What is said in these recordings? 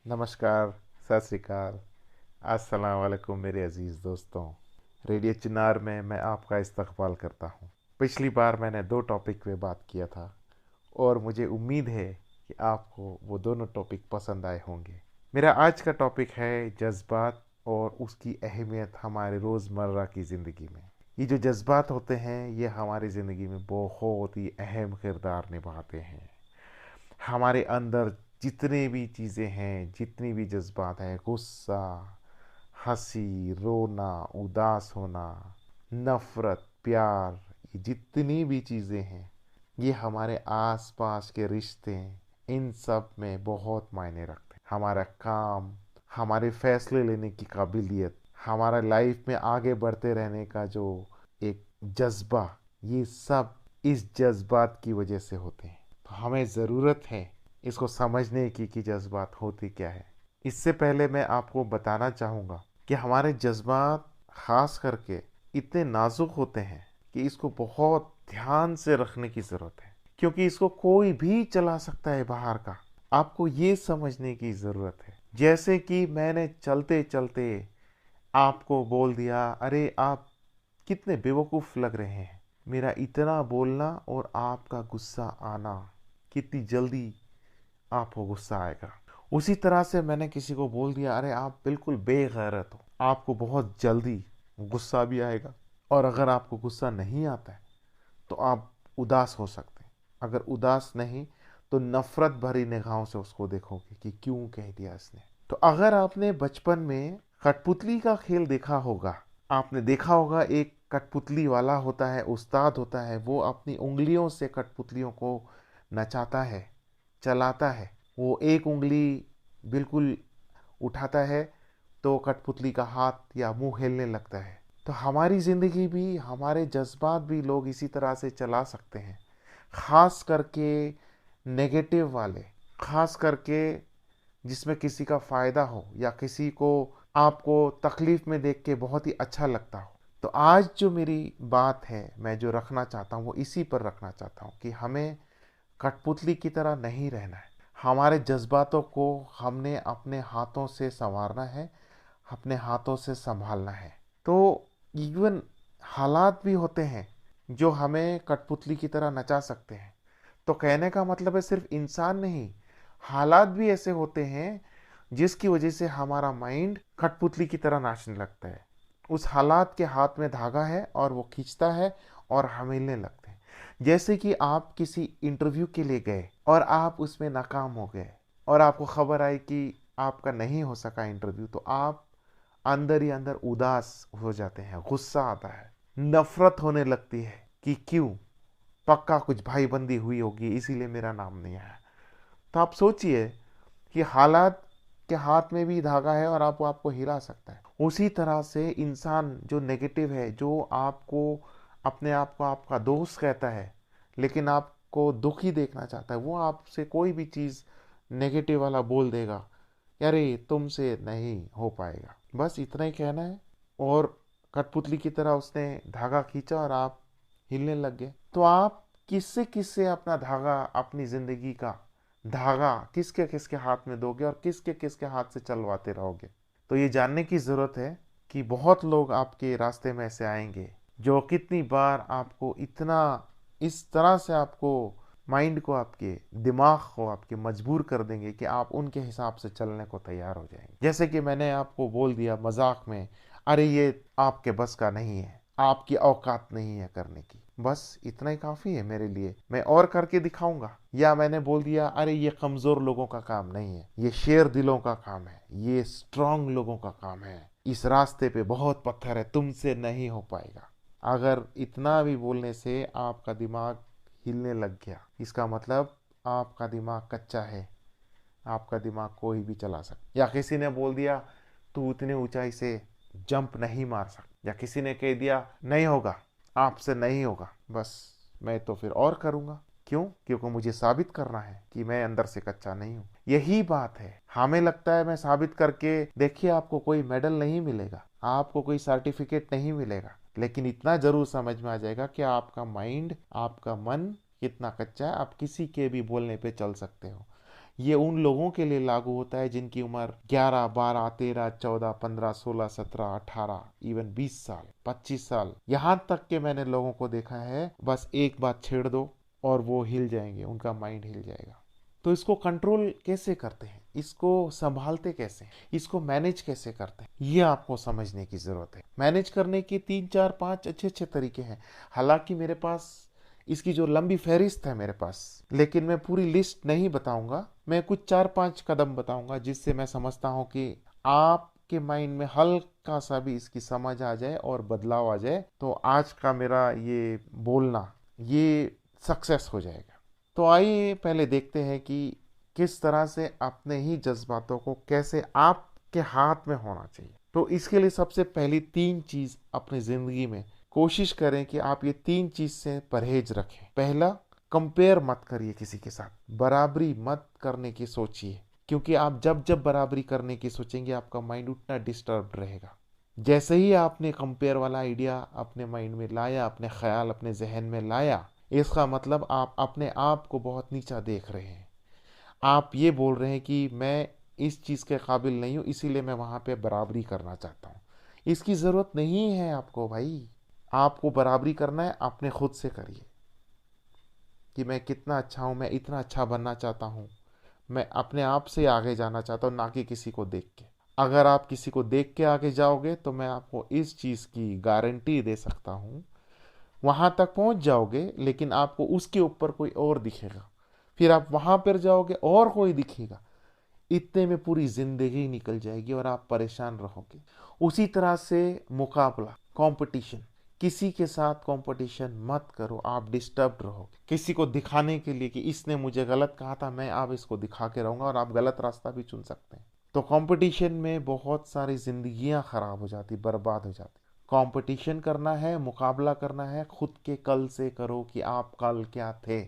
नमस्कार, सत श्री अकाल, अस्सलाम वालेकुम मेरे अज़ीज़ दोस्तों। रेडियो चिनार में मैं आपका इस्तकबाल करता हूँ। पिछली बार मैंने 2 टॉपिक पे बात किया था और मुझे उम्मीद है कि आपको वो दोनों टॉपिक पसंद आए होंगे। मेरा आज का टॉपिक है जज़्बात और उसकी अहमियत हमारे रोज़मर्रा की ज़िंदगी में। ये जो जज़्बात होते हैं ये हमारी ज़िंदगी में बहुत ही अहम किरदार निभाते हैं। हमारे अंदर जितने भी चीज़ें हैं, जितनी भी जज्बात हैं, गुस्सा, हंसी, रोना, उदास होना, नफ़रत, प्यार, ये जितनी भी चीज़ें हैं ये हमारे आसपास के रिश्ते, इन सब में बहुत मायने रखते हैं। हमारा काम, हमारे फैसले लेने की काबिलियत, हमारा लाइफ में आगे बढ़ते रहने का जो एक जज्बा, ये सब इस जज्बात की वजह से होते हैं। तो हमें ज़रूरत है इसको समझने की कि जज्बात होती क्या है। इससे पहले मैं आपको बताना चाहूँगा कि हमारे जज्बात ख़ास करके इतने नाजुक होते हैं कि इसको बहुत ध्यान से रखने की ज़रूरत है, क्योंकि इसको कोई भी चला सकता है बाहर का। आपको ये समझने की ज़रूरत है, जैसे कि मैंने चलते चलते आपको बोल दिया, अरे आप कितने बेवकूफ़ लग रहे हैं। मेरा इतना बोलना और आपका गुस्सा आना, कितनी जल्दी आपको गुस्सा आएगा। उसी तरह से मैंने किसी को बोल दिया, अरे आप बिल्कुल बेगैरत हो, आपको बहुत जल्दी गुस्सा भी आएगा। और अगर आपको गुस्सा नहीं आता है तो आप उदास हो सकते हैं। अगर उदास नहीं तो नफरत भरी निगाहों से उसको देखोगे कि क्यों कह दिया इसने। तो अगर आपने बचपन में कठपुतली का खेल देखा होगा, आपने देखा होगा एक कठपुतली वाला होता है, उस्ताद होता है, वो अपनी उंगलियों से कठपुतलियों को नचाता है, चलाता है। वो एक उंगली बिल्कुल उठाता है तो कठपुतली का हाथ या मुंह हिलने लगता है। तो हमारी ज़िंदगी भी, हमारे जज्बात भी लोग इसी तरह से चला सकते हैं। ख़ास करके नेगेटिव वाले, ख़ास करके जिसमें किसी का फ़ायदा हो या किसी को आपको तकलीफ़ में देख के बहुत ही अच्छा लगता हो। तो आज जो मेरी बात है, मैं जो रखना चाहता हूँ वो इसी पर रखना चाहता हूँ कि हमें कठपुतली की तरह नहीं रहना है। हमारे जज्बातों को हमने अपने हाथों से संवारना है, अपने हाथों से संभालना है। तो इवन हालात भी होते हैं जो हमें कठपुतली की तरह नचा सकते हैं। तो कहने का मतलब है सिर्फ इंसान नहीं, हालात भी ऐसे होते हैं जिसकी वजह से हमारा माइंड कठपुतली की तरह नाचने लगता है। उस हालात के हाथ में धागा है और वो खींचता है और हम हिलने लगते हैं। जैसे कि आप किसी इंटरव्यू के लिए गए और आप उसमें नाकाम हो गए और आपको खबर आई कि आपका नहीं हो सका इंटरव्यू, तो आप अंदर ही अंदर उदास हो जाते हैं, गुस्सा आता है, नफरत होने लगती है कि क्यों, पक्का कुछ भाईबंदी हुई होगी इसीलिए मेरा नाम नहीं आया। तो आप सोचिए कि हालात के हाथ में भी धागा है और आपको हिला सकता है। उसी तरह से इंसान जो नेगेटिव है, जो आपको अपने आप को आपका दोस्त कहता है लेकिन आपको दुखी देखना चाहता है, वो आपसे कोई भी चीज़ नेगेटिव वाला बोल देगा, अरे तुमसे नहीं हो पाएगा, बस इतना ही कहना है। और कठपुतली की तरह उसने धागा खींचा और आप हिलने लग गए। तो आप किससे किससे अपना धागा, अपनी जिंदगी का धागा किसके किसके हाथ में दोगे और किसके किसके हाथ से चलवाते रहोगे। तो ये जानने की ज़रूरत है कि बहुत लोग आपके रास्ते में ऐसे आएंगे जो कितनी बार आपको इतना इस तरह से आपको माइंड को, आपके दिमाग को आपके मजबूर कर देंगे कि आप उनके हिसाब से चलने को तैयार हो जाएंगे। जैसे कि मैंने आपको बोल दिया मजाक में, अरे ये आपके बस का नहीं है, आपकी औकात नहीं है करने की, बस इतना ही काफ़ी है मेरे लिए, मैं और करके दिखाऊंगा। या मैंने बोल दिया, अरे ये कमज़ोर लोगों का काम नहीं है, ये शेर दिलों का काम है, ये स्ट्रांग लोगों का काम है, इस रास्ते पे बहुत पत्थर है, तुमसे नहीं हो पाएगा। अगर इतना भी बोलने से आपका दिमाग हिलने लग गया, इसका मतलब आपका दिमाग कच्चा है, आपका दिमाग कोई भी चला सकता। या किसी ने बोल दिया तू उतनी ऊंचाई से जंप नहीं मार सकता, या किसी ने कह दिया नहीं होगा, आपसे नहीं होगा, बस मैं तो फिर और करूँगा। क्यों? क्योंकि मुझे साबित करना है कि मैं अंदर से कच्चा नहीं हूँ। यही बात है, हमें लगता है मैं साबित करके, देखिए आपको कोई मेडल नहीं मिलेगा, आपको कोई सर्टिफिकेट नहीं मिलेगा, लेकिन इतना जरूर समझ में आ जाएगा कि आपका माइंड, आपका मन कितना कच्चा है, आप किसी के भी बोलने पे चल सकते हो। ये उन लोगों के लिए लागू होता है जिनकी उम्र 11, 12, 13, 14, 15, 16, 17, 18, इवन 20 साल, 25 साल, यहाँ तक के मैंने लोगों को देखा है, बस एक बात छेड़ दो और वो हिल जाएंगे, उनका माइंड हिल जाएगा। तो इसको कंट्रोल कैसे करते हैं, इसको संभालते कैसे हैं, इसको मैनेज कैसे करते हैं, ये आपको समझने की जरूरत है। मैनेज करने के 3, 4, 5 अच्छे अच्छे तरीके हैं। हालांकि मेरे पास इसकी जो लंबी फहरिस्त है मेरे पास, लेकिन मैं पूरी लिस्ट नहीं बताऊंगा। मैं कुछ 4-5 कदम बताऊंगा जिससे मैं समझता हूं कि आपके माइंड में हल्का सा भी इसकी समझ आ जाए और बदलाव आ जाए, तो आज का मेरा ये बोलना ये सक्सेस हो जाएगा। तो आइए पहले देखते हैं कि किस तरह से अपने ही जज्बातों को कैसे आपके हाथ में होना चाहिए। तो इसके लिए सबसे पहली 3 चीज अपनी जिंदगी में कोशिश करें कि आप ये 3 चीज से परहेज रखें। पहला, कंपेयर मत करिए किसी के साथ, बराबरी मत करने की सोचिए, क्योंकि आप जब जब बराबरी करने की सोचेंगे आपका माइंड उतना डिस्टर्ब रहेगा। जैसे ही आपने कंपेयर वाला आइडिया अपने माइंड में लाया, अपने ख्याल अपने जहन में लाया, इसका मतलब आप अपने आप को बहुत नीचा देख रहे हैं। आप ये बोल रहे हैं कि मैं इस चीज़ के काबिल नहीं हूँ, इसीलिए मैं वहाँ पे बराबरी करना चाहता हूँ। इसकी ज़रूरत नहीं है आपको भाई। आपको बराबरी करना है अपने खुद से करिए कि मैं कितना अच्छा हूँ, मैं इतना अच्छा बनना चाहता हूँ। मैं अपने आप से आगे जाना चाहता हूँ, ना कि किसी को देख के। अगर आप किसी को देख के आगे जाओगे तो मैं आपको इस चीज़ की गारंटी दे सकता हूँ, वहाँ तक पहुँच जाओगे, लेकिन आपको उसके ऊपर कोई और दिखेगा, फिर आप वहाँ पर जाओगे और कोई दिखेगा, इतने में पूरी जिंदगी निकल जाएगी और आप परेशान रहोगे। उसी तरह से मुकाबला, कंपटीशन, किसी के साथ कंपटीशन मत करो, आप डिस्टर्ब रहो किसी को दिखाने के लिए कि इसने मुझे गलत कहा था, मैं अब इसको दिखा के रहूंगा, और आप गलत रास्ता भी चुन सकते हैं। तो कंपटीशन में बहुत सारी जिंदगियां खराब हो जाती, बर्बाद हो जाती। कंपटीशन करना है, मुकाबला करना है, खुद के कल से करो कि आप कल क्या थे।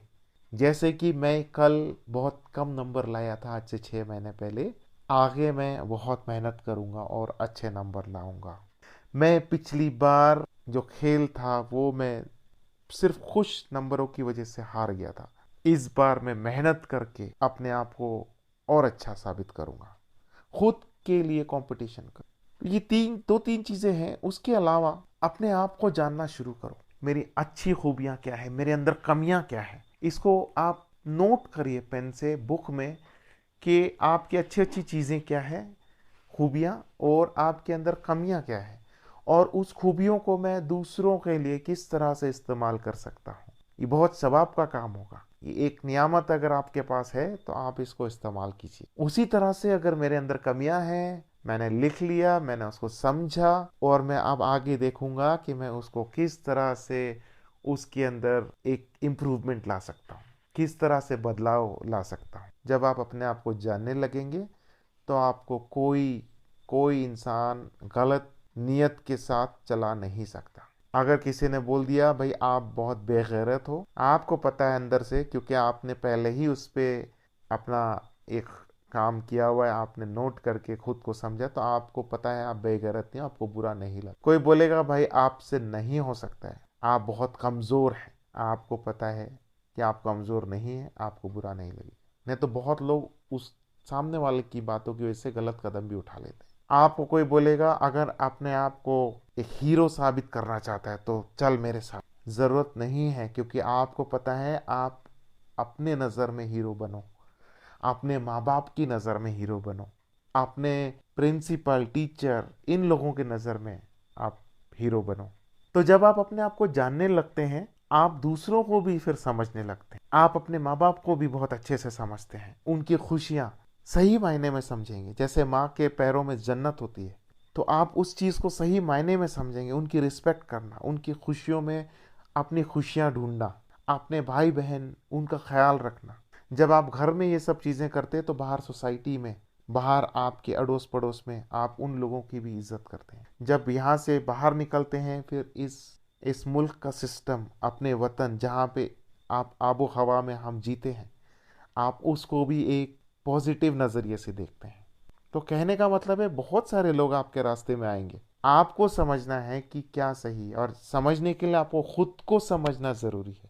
जैसे कि मैं कल बहुत कम नंबर लाया था आज से 6 महीने पहले, आगे मैं बहुत मेहनत करूंगा और अच्छे नंबर लाऊंगा। मैं पिछली बार जो खेल था वो मैं सिर्फ खुश नंबरों की वजह से हार गया था। इस बार मैं मेहनत करके अपने आप को और अच्छा साबित करूंगा। खुद के लिए कंपटीशन कर। ये 2-3 चीजें हैं। उसके अलावा अपने आप को जानना शुरू करो। मेरी अच्छी खूबियां क्या है, मेरे अंदर कमियां क्या है, इसको आप नोट करिए पेन से, बुक में, कि आपकी अच्छी अच्छी चीजें क्या है, खूबियां, और आपके अंदर कमियां क्या है, और उस खूबियों को मैं दूसरों के लिए किस तरह से इस्तेमाल कर सकता हूँ। ये बहुत सवाब का काम होगा। ये एक नियामत अगर आपके पास है तो आप इसको इस्तेमाल कीजिए। उसी तरह से अगर मेरे अंदर कमियां हैं, मैंने लिख लिया, मैंने उसको समझा, और मैं अब आगे देखूंगा कि मैं उसको किस तरह से उसके अंदर एक इम्प्रूवमेंट ला सकता हूँ, किस तरह से बदलाव ला सकता हूँ। जब आप अपने आप को जानने लगेंगे तो आपको कोई कोई इंसान गलत नियत के साथ चला नहीं सकता। अगर किसी ने बोल दिया भाई आप बहुत बेगैरत हो, आपको पता है अंदर से, क्योंकि आपने पहले ही उस पे अपना एक काम किया हुआ है, आपने नोट करके खुद को समझा, तो आपको पता है आप बेगैरत नहीं, आपको बुरा नहीं लगा। कोई बोलेगा भाई आपसे नहीं हो सकता है, आप बहुत कमज़ोर हैं, आपको पता है कि आप कमज़ोर नहीं हैं, आपको बुरा नहीं लगेगा। नहीं तो बहुत लोग उस सामने वाले की बातों की वजह से गलत कदम भी उठा लेते हैं। आपको कोई बोलेगा अगर अपने आप को एक हीरो साबित करना चाहता है तो चल मेरे साथ, जरूरत नहीं है, क्योंकि आपको पता है आप अपने नजर में हीरो बनो, अपने माँ बाप की नजर में हीरो बनो, अपने प्रिंसिपल, टीचर, इन लोगों की नजर में आप हीरो बनो। तो जब आप अपने आप को जानने लगते हैं, आप दूसरों को भी फिर समझने लगते हैं। आप अपने माँ बाप को भी बहुत अच्छे से समझते हैं, उनकी खुशियाँ सही मायने में समझेंगे। जैसे माँ के पैरों में जन्नत होती है, तो आप उस चीज़ को सही मायने में समझेंगे। उनकी रिस्पेक्ट करना, उनकी खुशियों में अपनी खुशियाँ ढूंढना, अपने भाई बहन उनका ख्याल रखना। जब आप घर में ये सब चीज़ें करते हैं तो बाहर सोसाइटी में, बाहर आपके अड़ोस पड़ोस में आप उन लोगों की भी इज्जत करते हैं। जब यहाँ से बाहर निकलते हैं, फिर इस मुल्क का सिस्टम, अपने वतन जहाँ पे आप आबो हवा में हम जीते हैं, आप उसको भी एक पॉजिटिव नज़रिए से देखते हैं। तो कहने का मतलब है बहुत सारे लोग आपके रास्ते में आएंगे, आपको समझना है कि क्या सही है, और समझने के लिए आपको खुद को समझना ज़रूरी है,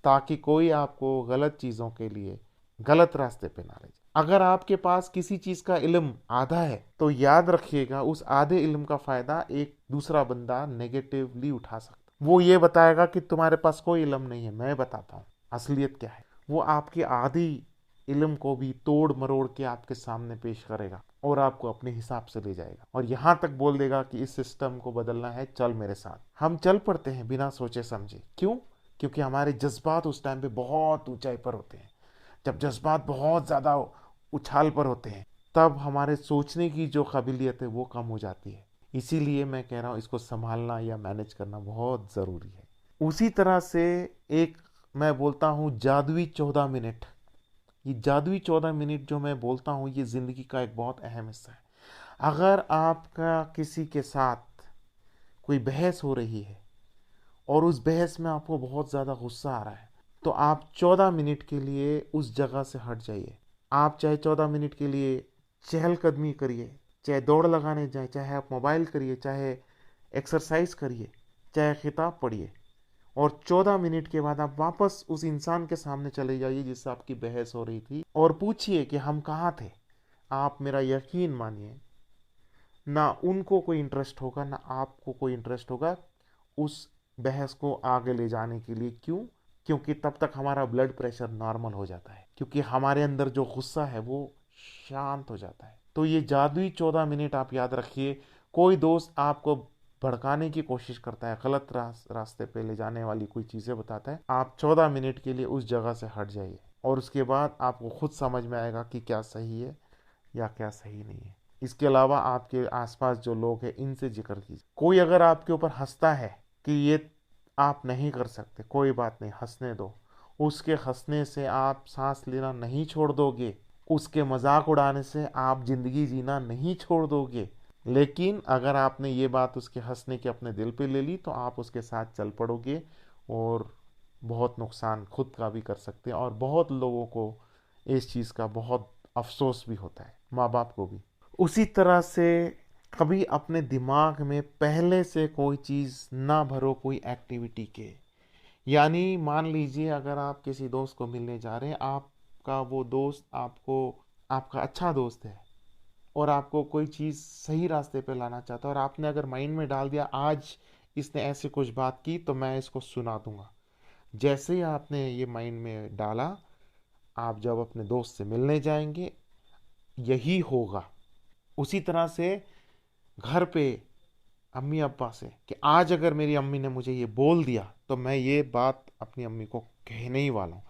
ताकि कोई आपको गलत चीज़ों के लिए गलत रास्ते पे ना ले जाए। अगर आपके पास किसी चीज़ का इल्म आधा है तो याद रखिएगा उस आधे इल्म का फ़ायदा एक दूसरा बंदा नेगेटिवली उठा सकता। वो ये बताएगा कि तुम्हारे पास कोई इल्म नहीं है, मैं बताता हूँ असलियत क्या है। वो आपकी आधी इल्म को भी तोड़ मरोड़ के आपके सामने पेश करेगा और आपको अपने हिसाब से ले जाएगा और यहाँ तक बोल देगा कि इस सिस्टम को बदलना है, चल मेरे साथ। हम चल पड़ते हैं बिना सोचे समझे। क्यों? क्योंकि हमारे जज्बात उस टाइम पे बहुत ऊंचाई पर होते हैं। जब जज्बात बहुत ज़्यादा उछाल पर होते हैं तब हमारे सोचने की जो काबिलियत है वो कम हो जाती है। इसीलिए मैं कह रहा हूँ इसको संभालना या मैनेज करना बहुत ज़रूरी है। उसी तरह से एक मैं बोलता हूँ जादुई 14 मिनट। ये जादुई 14 मिनट जो मैं बोलता हूँ ये ज़िंदगी का एक बहुत अहम हिस्सा है। अगर आपका किसी के साथ कोई बहस हो रही है और उस बहस में आपको बहुत ज़्यादा गुस्सा आ रहा है तो आप 14 मिनट के लिए उस जगह से हट जाइए। आप चाहे 14 मिनट के लिए चहलकदमी करिए, चाहे दौड़ लगाने जाए, चाहे आप मोबाइल करिए, चाहे एक्सरसाइज करिए, चाहे किताब पढ़िए और 14 मिनट के बाद आप वापस उस इंसान के सामने चले जाइए जिससे आपकी बहस हो रही थी और पूछिए कि हम कहाँ थे। आप मेरा यकीन मानिए ना उनको कोई इंटरेस्ट होगा ना आपको कोई इंटरेस्ट होगा उस बहस को आगे ले जाने के लिए। क्यों? क्योंकि तब तक हमारा ब्लड प्रेशर नॉर्मल हो जाता है, क्योंकि हमारे अंदर जो गुस्सा है वो शांत हो जाता है। तो ये जादुई 14 मिनट आप याद रखिए। कोई दोस्त आपको भड़काने की कोशिश करता है, गलत रास्ते पे ले जाने वाली कोई चीज़ें बताता है, आप 14 मिनट के लिए उस जगह से हट जाइए और उसके बाद आपको खुद समझ में आएगा कि क्या सही है या क्या सही नहीं है। इसके अलावा आपके आसपास जो लोग हैं इनसे जिक्र कीजिए। कोई अगर आपके ऊपर हंसता है कि ये आप नहीं कर सकते, कोई बात नहीं, हंसने दो। उसके हंसने से आप सांस लेना नहीं छोड़ दोगे, उसके मजाक उड़ाने से आप जिंदगी जीना नहीं छोड़ दोगे। लेकिन अगर आपने ये बात उसके हंसने के अपने दिल पे ले ली तो आप उसके साथ चल पड़ोगे और बहुत नुकसान खुद का भी कर सकते हैं और बहुत लोगों को इस चीज़ का बहुत अफसोस भी होता है, माँ बाप को भी। उसी तरह से कभी अपने दिमाग में पहले से कोई चीज़ ना भरो कोई एक्टिविटी के। यानी मान लीजिए अगर आप किसी दोस्त को मिलने जा रहे हैं, आपका वो दोस्त आपको आपका अच्छा दोस्त है और आपको कोई चीज़ सही रास्ते पे लाना चाहता है और आपने अगर माइंड में डाल दिया आज इसने ऐसे कुछ बात की तो मैं इसको सुना दूंगा। जैसे ही आपने ये माइंड में डाला, आप जब अपने दोस्त से मिलने जाएंगे यही होगा। उसी तरह से घर पे अम्मी अब्बा से कि आज अगर मेरी अम्मी ने मुझे ये बोल दिया तो मैं ये बात अपनी अम्मी को कहने ही वाला हूँ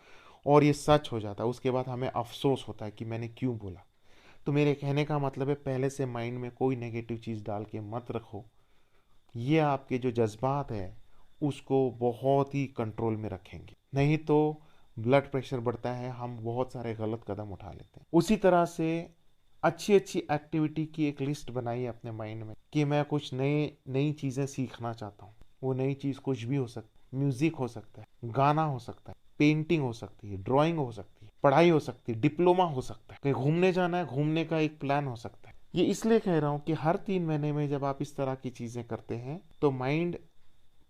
और ये सच हो जाता है। उसके बाद हमें अफसोस होता है कि मैंने क्यों बोला। तो मेरे कहने का मतलब है पहले से माइंड में कोई नेगेटिव चीज़ डाल के मत रखो। ये आपके जो जज्बात है उसको बहुत ही कंट्रोल में रखेंगे, नहीं तो ब्लड प्रेशर बढ़ता है, हम बहुत सारे गलत कदम उठा लेते हैं। उसी तरह से अच्छी अच्छी एक्टिविटी की एक लिस्ट बनाइए अपने माइंड में कि मैं कुछ नए नई चीज़ें सीखना चाहता हूँ। वो नई चीज़ कुछ भी हो सकती है, म्यूज़िक हो सकता है, गाना हो सकता है, पेंटिंग हो सकती है, ड्राइंग हो सकती है, पढ़ाई हो सकती है, डिप्लोमा हो सकता है, कहीं घूमने जाना है, घूमने का एक प्लान हो सकता है। ये इसलिए कह रहा हूँ कि हर 3 महीने में जब आप इस तरह की चीज़ें करते हैं तो माइंड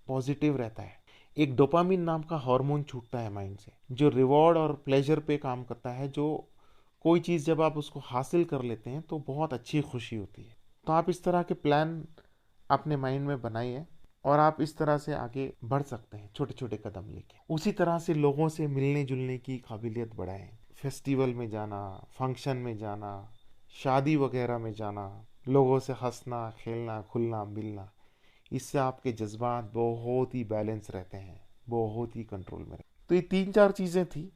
पॉजिटिव रहता है। एक डोपामिन नाम का हार्मोन छूटता है माइंड से जो रिवॉर्ड और प्लेजर पे काम करता है। जो कोई चीज़ जब आप उसको हासिल कर लेते हैं तो बहुत अच्छी खुशी होती है। तो आप इस तरह के प्लान अपने माइंड में बनाइए और आप इस तरह से आगे बढ़ सकते हैं छोटे छोटे कदम लेके। उसी तरह से लोगों से मिलने जुलने की काबिलियत बढ़ाएं। फेस्टिवल में जाना, फंक्शन में जाना, शादी वगैरह में जाना, लोगों से हंसना खेलना खुलना मिलना, इससे आपके जज्बात बहुत ही बैलेंस रहते हैं, बहुत ही कंट्रोल में रहते हैं। तो ये 3-4 चीज़ें थी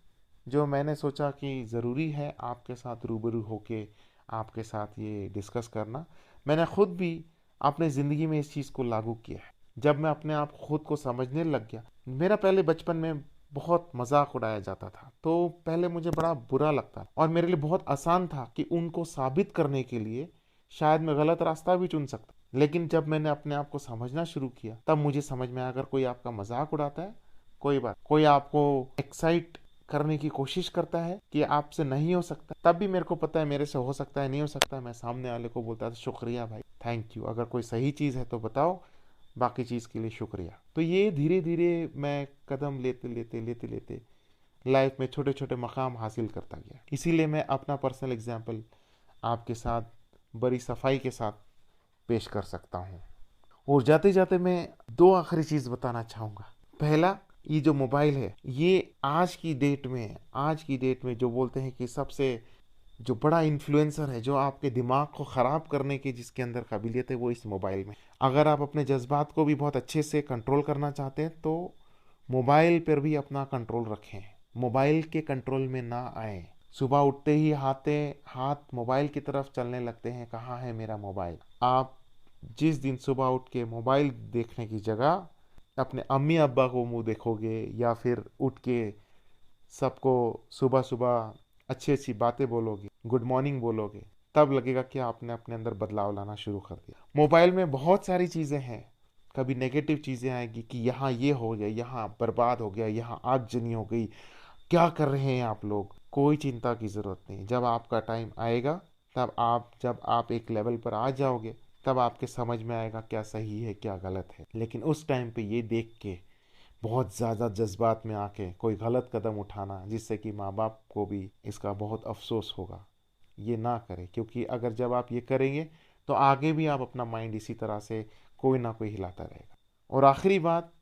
जो मैंने सोचा कि ज़रूरी है आपके साथ रूबरू होके आपके साथ ये डिस्कस करना। मैंने खुद भी अपने ज़िंदगी में इस चीज़ को लागू किया है। जब मैं अपने आप खुद को समझने लग गया, मेरा पहले बचपन में बहुत मजाक उड़ाया जाता था तो पहले मुझे बड़ा बुरा लगता और मेरे लिए बहुत आसान था कि उनको साबित करने के लिए शायद मैं गलत रास्ता भी चुन सकता। लेकिन जब मैंने अपने आप को समझना शुरू किया तब मुझे समझ में आया अगर कोई आपका मजाक उड़ाता है कोई बात, कोई आपको एक्साइट करने की कोशिश करता है कि आपसे नहीं हो सकता, तब भी मेरे को पता है मेरे से हो सकता है, नहीं हो सकता है, मैं सामने वाले को बोलता था शुक्रिया भाई, थैंक यू, अगर कोई सही चीज़ है तो बताओ, बाकी चीज़ के लिए शुक्रिया। तो ये धीरे धीरे मैं कदम लेते लेते लेते लेते लाइफ में छोटे छोटे मकाम हासिल करता गया। इसीलिए मैं अपना पर्सनल एग्जाम्पल आपके साथ बड़ी सफाई के साथ पेश कर सकता हूँ। और जाते जाते मैं दो आखिरी चीज़ बताना चाहूँगा। पहला, ये जो मोबाइल है ये आज की डेट में जो बोलते हैं कि सबसे जो बड़ा इन्फ्लुएंसर है, जो आपके दिमाग को ख़राब करने की जिसके अंदर काबिलियत है, वो इस मोबाइल में। अगर आप अपने जज्बात को भी बहुत अच्छे से कंट्रोल करना चाहते हैं तो मोबाइल पर भी अपना कंट्रोल रखें, मोबाइल के कंट्रोल में ना आए। सुबह उठते ही हाथ मोबाइल की तरफ चलने लगते हैं, कहाँ है मेरा मोबाइल। आप जिस दिन सुबह उठ के मोबाइल देखने की जगह अपने अम्मी अब्बा को मुंह देखोगे या फिर उठ के सबको सुबह सुबह अच्छी अच्छी बातें बोलोगे, गुड मॉर्निंग बोलोगे, तब लगेगा कि आपने अपने अंदर बदलाव लाना शुरू कर दिया। मोबाइल में बहुत सारी चीज़ें हैं, कभी नेगेटिव चीज़ें आएगी कि यहाँ ये हो गया, यहाँ बर्बाद हो गया, यहाँ आगजनी हो गई, क्या कर रहे हैं आप लोग। कोई चिंता की ज़रूरत नहीं। जब आपका टाइम आएगा, जब आप एक लेवल पर आ जाओगे, तब आपके समझ में आएगा क्या सही है क्या गलत है। लेकिन उस टाइम पे ये देख के बहुत ज़्यादा जज्बात में आके कोई गलत कदम उठाना जिससे कि माँ बाप को भी इसका बहुत अफसोस होगा, ये ना करें। क्योंकि अगर जब आप ये करेंगे तो आगे भी आप अपना माइंड इसी तरह से कोई ना कोई हिलाता रहेगा। और आखिरी बात,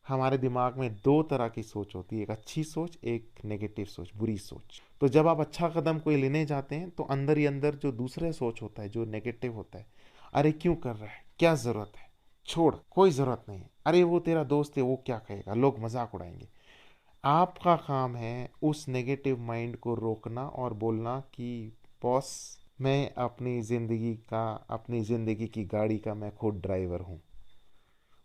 हमारे दिमाग में दो तरह की सोच होती है, एक अच्छी सोच, एक नेगेटिव सोच, बुरी सोच। तो जब आप अच्छा कदम कोई लेने जाते हैं तो अंदर ही अंदर जो दूसरा सोच होता है, जो नेगेटिव होता है, अरे क्यों कर रहा है, क्या ज़रूरत है, छोड़, कोई ज़रूरत नहीं है, अरे वो तेरा दोस्त है, वो क्या कहेगा, लोग मजाक उड़ाएंगे। आपका काम है उस नेगेटिव माइंड को रोकना और बोलना कि बॉस, मैं अपनी ज़िंदगी की गाड़ी का मैं खुद ड्राइवर हूँ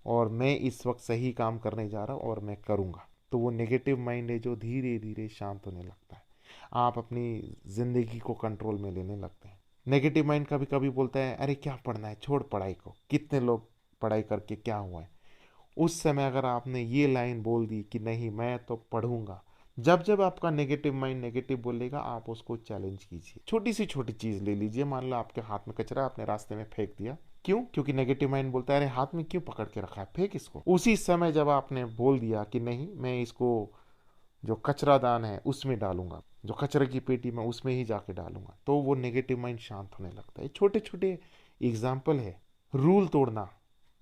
और मैं इस वक्त सही काम करने जा रहा हूँ और मैं करूँगा। तो वो नेगेटिव माइंड है जो धीरे धीरे शांत होने लगता है, आप अपनी ज़िंदगी को कंट्रोल में लेने लगते हैं। नेगेटिव माइंड कभी कभी बोलता है अरे क्या पढ़ना है, छोड़ पढ़ाई को, कितने लोग पढ़ाई करके क्या हुआ है। उस समय अगर आपने ये लाइन बोल दी कि नहीं मैं तो पढ़ूंगा, जब जब आपका नेगेटिव माइंड नेगेटिव बोलेगा आप उसको चैलेंज कीजिए। छोटी सी छोटी चीज़ ले लीजिए, मान लो आपके हाथ में कचरा, आपने रास्ते में फेंक दिया, क्यों? क्योंकि नेगेटिव माइंड बोलता है अरे हाथ में क्यों पकड़ के रखा है, फेंक इसको। उसी समय जब आपने बोल दिया कि नहीं मैं इसको जो कचरा दान है उसमें डालूंगा, जो कचरे की पेटी में उसमें ही जाके डालूंगा, तो वो नेगेटिव माइंड शांत होने लगता है। छोटे छोटे एग्जाम्पल है। रूल तोड़ना,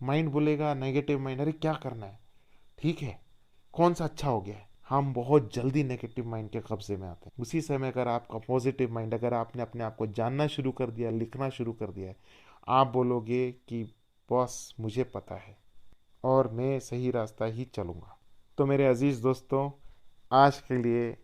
माइंड बोलेगा नेगेटिव माइंड अरे क्या करना है, ठीक है, कौन सा अच्छा हो गया है, हम बहुत जल्दी नेगेटिव माइंड के कब्जे में आते हैं। उसी समय अगर आपका पॉजिटिव माइंड, अगर आपने अपने आप को जानना शुरू कर दिया, लिखना शुरू कर दिया है, आप बोलोगे कि बॉस मुझे पता है और मैं सही रास्ता ही चलूँगा। तो मेरे अजीज़ दोस्तों, आज के लिए